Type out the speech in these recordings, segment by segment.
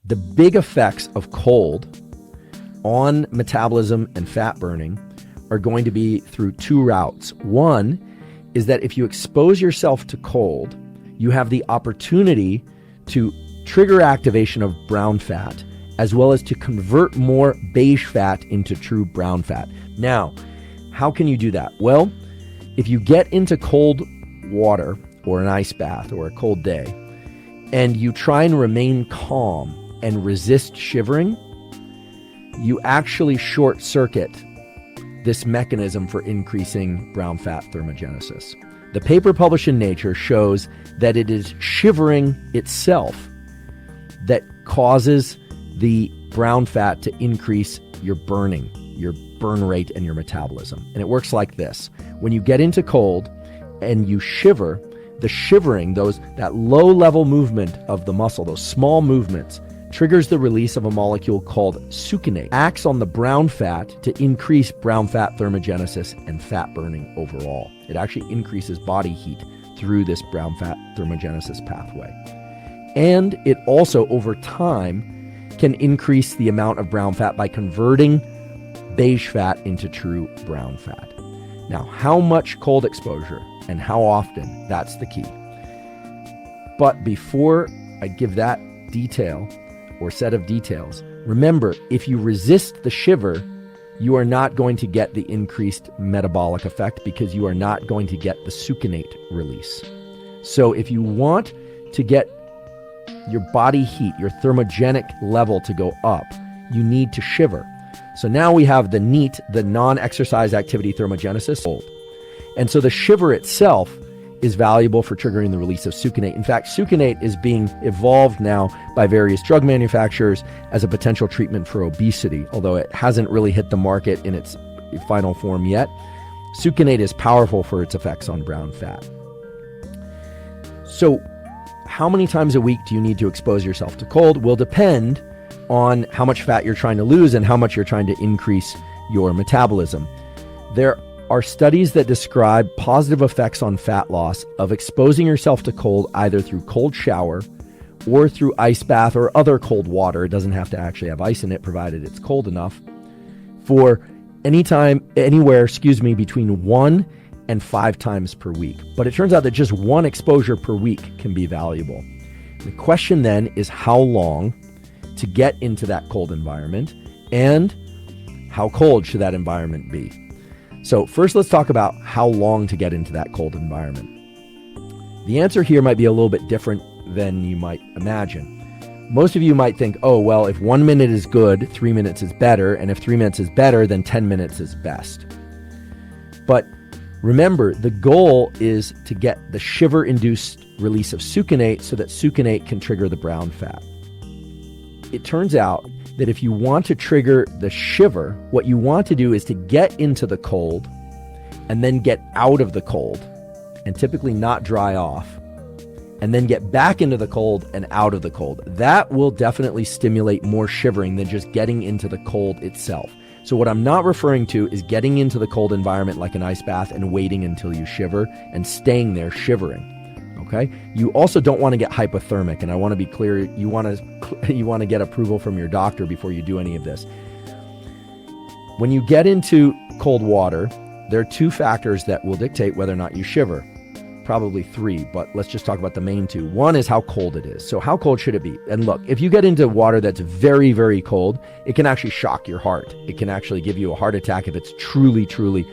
The big effects of cold on metabolism and fat burning are going to be through two routes. One is that if you expose yourself to cold, you have the opportunity to trigger activation of brown fat, as well as to convert more beige fat into true brown fat. Now, how can you do that? Well, if you get into cold water or an ice bath or a cold day, and you try and remain calm and resist shivering, you actually short circuit this mechanism for increasing brown fat thermogenesis. The paper published in Nature shows that it is shivering itself that causes the brown fat to increase your burning, your burn rate, and your metabolism. And it works like this. When you get into cold and you shiver, the shivering, that low-level movement of the muscle, those small movements, triggers the release of a molecule called succinate, acts on the brown fat to increase brown fat thermogenesis and fat burning overall. It actually increases body heat through this brown fat thermogenesis pathway. And it also, over time, can increase the amount of brown fat by converting beige fat into true brown fat. Now, how much cold exposure and how often, that's the key. But before I give that detail or set of details, remember, if you resist the shiver, you are not going to get the increased metabolic effect because you are not going to get the succinate release. So if you want to get your body heat, your thermogenic level to go up, you need to shiver. So now we have the NEAT, the non-exercise activity thermogenesis. And so the shiver itself is valuable for triggering the release of succinate. In fact, succinate is being evolved now by various drug manufacturers as a potential treatment for obesity, although it hasn't really hit the market in its final form yet. Succinate is powerful for its effects on brown fat. So how many times a week do you need to expose yourself to cold will depend on how much fat you're trying to lose and how much you're trying to increase your metabolism. There are studies that describe positive effects on fat loss of exposing yourself to cold either through cold shower or through ice bath or other cold water. It doesn't have to actually have ice in it, provided it's cold enough, for anywhere between 1 and 5 times per week. But it turns out that just one exposure per week can be valuable. The question then is how long to get into that cold environment, and how cold should that environment be? So first, let's talk about how long to get into that cold environment. The answer here might be a little bit different than you might imagine. Most of you might think, oh, well, if 1 minute is good, 3 minutes is better, and if 3 minutes is better, then 10 minutes is best. But remember, the goal is to get the shiver-induced release of succinate so that succinate can trigger the brown fat. It turns out that if you want to trigger the shiver, what you want to do is to get into the cold and then get out of the cold, and typically not dry off, and then get back into the cold and out of the cold. That will definitely stimulate more shivering than just getting into the cold itself. So what I'm not referring to is getting into the cold environment like an ice bath and waiting until you shiver and staying there shivering. Okay? You also don't want to get hypothermic, and I want to be clear, you want to get approval from your doctor before you do any of this. When you get into cold water, there are 2 factors that will dictate whether or not you shiver. Probably 3, but let's just talk about the main 2. One is how cold it is. So how cold should it be? And look, if you get into water that's very, very cold, it can actually shock your heart. It can actually give you a heart attack if it's truly, truly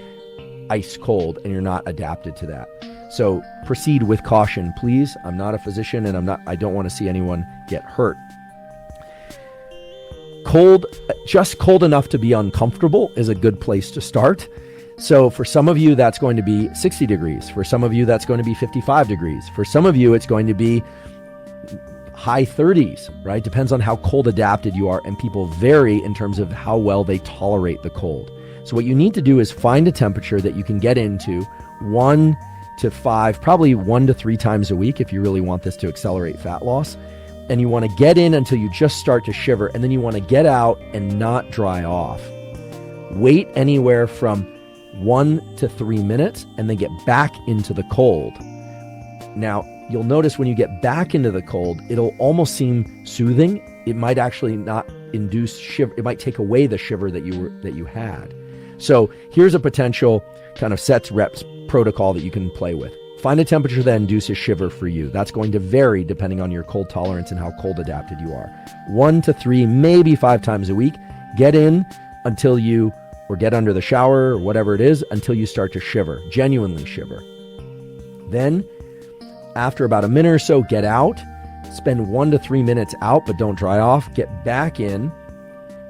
ice cold and you're not adapted to that. So proceed with caution, please. I'm not a physician, and I don't want to see anyone get hurt. Cold, just cold enough to be uncomfortable is a good place to start. So for some of you, that's going to be 60 degrees. For some of you, that's going to be 55 degrees. For some of you, it's going to be high 30s, right? Depends on how cold adapted you are, and people vary in terms of how well they tolerate the cold. So what you need to do is find a temperature that you can get into 1 to 5, probably 1 to 3 times a week if you really want this to accelerate fat loss. And you want to get in until you just start to shiver, and then you want to get out and not dry off. Wait anywhere from 1 to 3 minutes and then get back into the cold. Now, you'll notice when you get back into the cold, it'll almost seem soothing it might actually not induce shiver. It might take away the shiver that you had. So here's a potential kind of sets, reps protocol that you can play with. Find a temperature that induces shiver for you. That's going to vary depending on your cold tolerance and how cold adapted you are. 1 to 3, maybe 5 times a week. Get in until you, or get under the shower or whatever it is, until you start to shiver, genuinely shiver. Then, after about a minute or so, get out. Spend 1 to 3 minutes out, but don't dry off. Get back in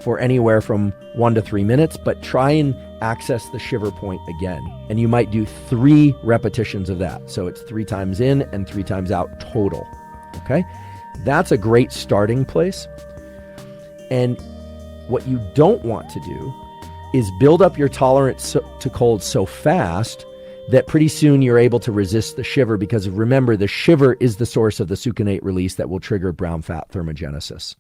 for anywhere from 1 to 3 minutes, but try and access the shiver point again. And you might do 3 repetitions of that. So it's 3 times in and 3 times out total. Okay? That's a great starting place. And what you don't want to do is build up your tolerance to cold so fast that pretty soon you're able to resist the shiver, because remember, the shiver is the source of the succinate release that will trigger brown fat thermogenesis.